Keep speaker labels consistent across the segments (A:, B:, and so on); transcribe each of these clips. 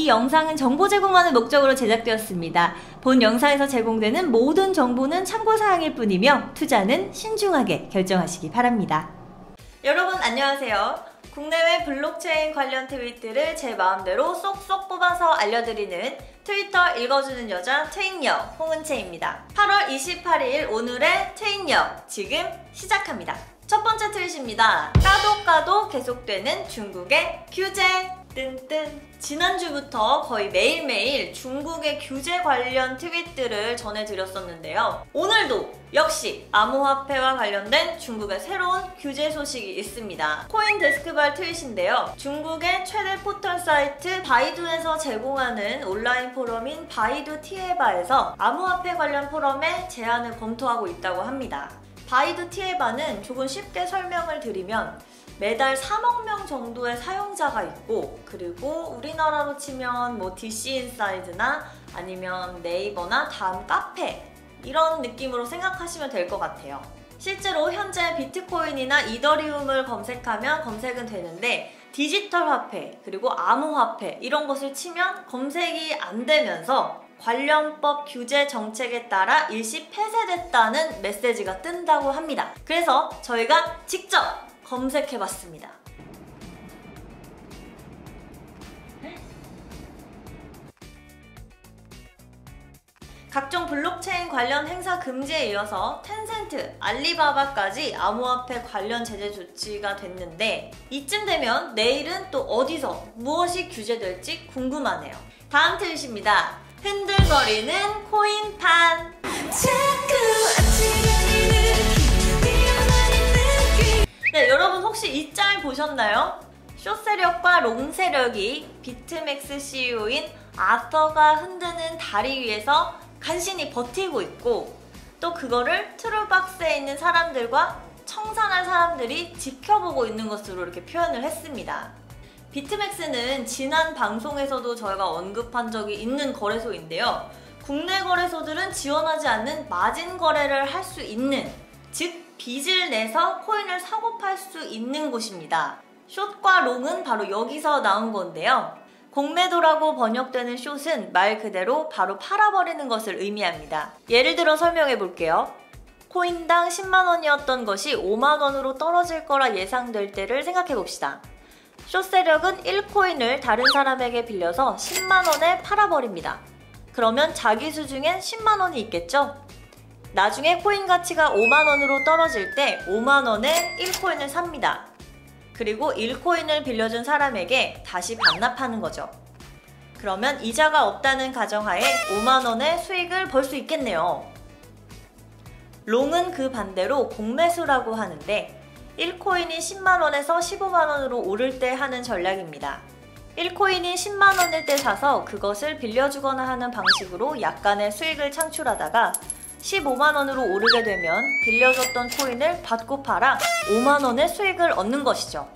A: 이 영상은 정보 제공하는 목적으로 제작되었습니다. 본 영상에서 제공되는 모든 정보는 참고사항일 뿐이며 투자는 신중하게 결정하시기 바랍니다. 여러분 안녕하세요. 국내외 블록체인 관련 트윗들을 제 마음대로 쏙쏙 뽑아서 알려드리는 트위터 읽어주는 여자 트윗역 홍은채입니다. 8월 28일 오늘의 트윗역 지금 시작합니다. 첫 번째 트윗입니다. 까도 계속되는 중국의 규제. 뜬뜬. 지난주부터 거의 매일매일 중국의 규제 관련 트윗들을 전해드렸었는데요. 오늘도 역시 암호화폐와 관련된 중국의 새로운 규제 소식이 있습니다. 코인데스크발 트윗인데요. 중국의 최대 포털 사이트 바이두에서 제공하는 온라인 포럼인 바이두 티에바에서 암호화폐 관련 포럼에 제안을 검토하고 있다고 합니다. 바이두 티에바는 조금 쉽게 설명을 드리면 매달 3억 명 정도의 사용자가 있고, 그리고 우리나라로 치면 뭐 DC인사이드나 아니면 네이버나 다음 카페 이런 느낌으로 생각하시면 될 것 같아요. 실제로 현재 비트코인이나 이더리움을 검색하면 검색은 되는데 디지털 화폐 그리고 암호화폐 이런 것을 치면 검색이 안 되면서 관련법 규제 정책에 따라 일시 폐쇄됐다는 메시지가 뜬다고 합니다. 그래서 저희가 직접 검색해봤습니다. 각종 블록체인 관련 행사 금지에 이어서 텐센트, 알리바바까지 암호화폐 관련 제재 조치가 됐는데 이쯤 되면 내일은 또 어디서 무엇이 규제될지 궁금하네요. 다음 트윗입니다. 흔들거리는 코인판. 네, 여러분 혹시 이 짤 보셨나요? 숏 세력과 롱 세력이 비트맥스 CEO인 아서가 흔드는 다리 위에서 간신히 버티고 있고, 또 그거를 트루박스에 있는 사람들과 청산할 사람들이 지켜보고 있는 것으로 이렇게 표현을 했습니다. 비트맥스는 지난 방송에서도 저희가 언급한 적이 있는 거래소인데요. 국내 거래소들은 지원하지 않는 마진 거래를 할 수 있는, 즉 빚을 내서 코인을 사고 팔 수 있는 곳입니다. 숏과 롱은 바로 여기서 나온 건데요. 공매도라고 번역되는 숏은 말 그대로 바로 팔아버리는 것을 의미합니다. 예를 들어 설명해 볼게요. 코인당 10만원이었던 것이 5만원으로 떨어질 거라 예상될 때를 생각해 봅시다. 숏 세력은 1코인을 다른 사람에게 빌려서 10만원에 팔아버립니다. 그러면 자기 수중엔 10만원이 있겠죠? 나중에 코인 가치가 5만원으로 떨어질 때 5만원에 1코인을 삽니다. 그리고 1코인을 빌려준 사람에게 다시 반납하는 거죠. 그러면 이자가 없다는 가정하에 5만원의 수익을 벌 수 있겠네요. 롱은 그 반대로 공매수라고 하는데 1코인이 10만원에서 15만원으로 오를 때 하는 전략입니다. 1코인이 10만원일 때 사서 그것을 빌려주거나 하는 방식으로 약간의 수익을 창출하다가 15만원으로 오르게 되면 빌려줬던 코인을 받고 팔아 5만원의 수익을 얻는 것이죠.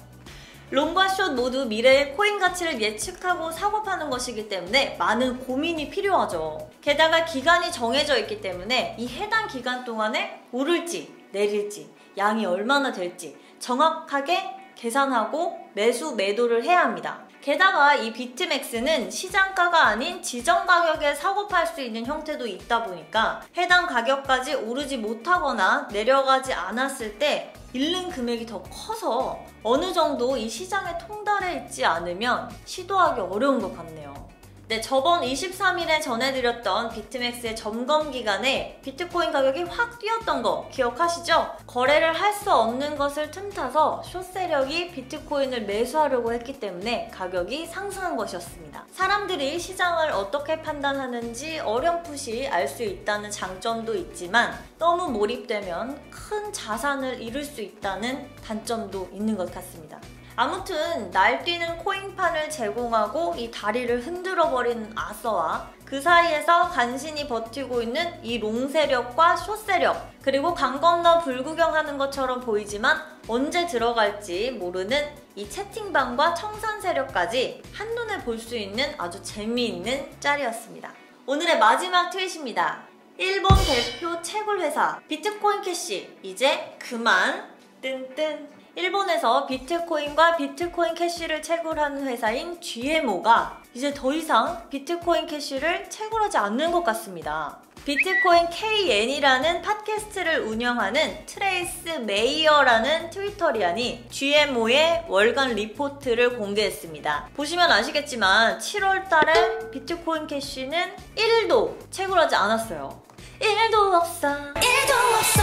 A: 롱과 숏 모두 미래의 코인 가치를 예측하고 사고 파는 것이기 때문에 많은 고민이 필요하죠. 게다가 기간이 정해져 있기 때문에 이 해당 기간 동안에 오를지 내릴지 양이 얼마나 될지 정확하게 계산하고 매수 매도를 해야 합니다. 게다가 이 비트맥스는 시장가가 아닌 지정 가격에 사고 팔 수 있는 형태도 있다 보니까 해당 가격까지 오르지 못하거나 내려가지 않았을 때 잃는 금액이 더 커서 어느 정도 이 시장에 통달해 있지 않으면 시도하기 어려운 것 같네요. 네, 저번 23일에 전해드렸던 비트맥스의 점검 기간에 비트코인 가격이 확 뛰었던 거 기억하시죠? 거래를 할 수 없는 것을 틈타서 숏 세력이 비트코인을 매수하려고 했기 때문에 가격이 상승한 것이었습니다. 사람들이 시장을 어떻게 판단하는지 어렴풋이 알 수 있다는 장점도 있지만 너무 몰입되면 큰 자산을 잃을 수 있다는 단점도 있는 것 같습니다. 아무튼 날뛰는 코인판을 제공하고 이 다리를 흔들어버리는 아서와 그 사이에서 간신히 버티고 있는 이 롱 세력과 숏 세력, 그리고 강 건너 불구경하는 것처럼 보이지만 언제 들어갈지 모르는 이 채팅방과 청산 세력까지 한눈에 볼 수 있는 아주 재미있는 짤이었습니다. 오늘의 마지막 트윗입니다. 일본 대표 채굴 회사 비트코인 캐시 이제 그만 뜬뜬. 일본에서 비트코인과 비트코인 캐시를 채굴하는 회사인 GMO가 이제 더 이상 비트코인 캐시를 채굴하지 않는 것 같습니다. 비트코인 KN이라는 팟캐스트를 운영하는 트레이스 메이어라는 트위터리안이 GMO의 월간 리포트를 공개했습니다. 보시면 아시겠지만 7월 달에 비트코인 캐시는 1도 채굴하지 않았어요. 1도 없어. 1도 없어.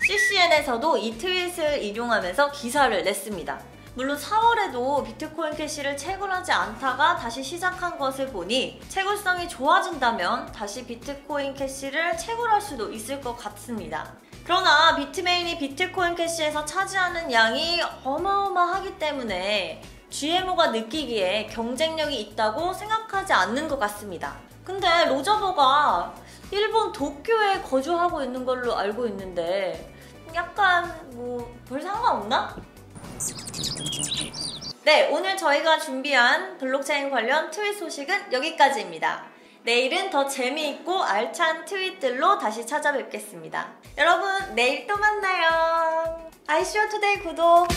A: CCN에서도 이 트윗을 인용하면서 기사를 냈습니다. 물론 4월에도 비트코인 캐시를 채굴하지 않다가 다시 시작한 것을 보니 채굴성이 좋아진다면 다시 비트코인 캐시를 채굴할 수도 있을 것 같습니다. 그러나 비트메인이 비트코인 캐시에서 차지하는 양이 어마어마하기 때문에 GMO가 느끼기에 경쟁력이 있다고 생각하지 않는 것 같습니다. 근데 로저버가 일본 도쿄에 거주하고 있는 걸로 알고 있는데 약간 별 상관없나? 네, 오늘 저희가 준비한 블록체인 관련 트윗 소식은 여기까지입니다. 내일은 더 재미있고 알찬 트윗들로 다시 찾아뵙겠습니다. 여러분, 내일 또 만나요. 아이쇼 투데이 구독!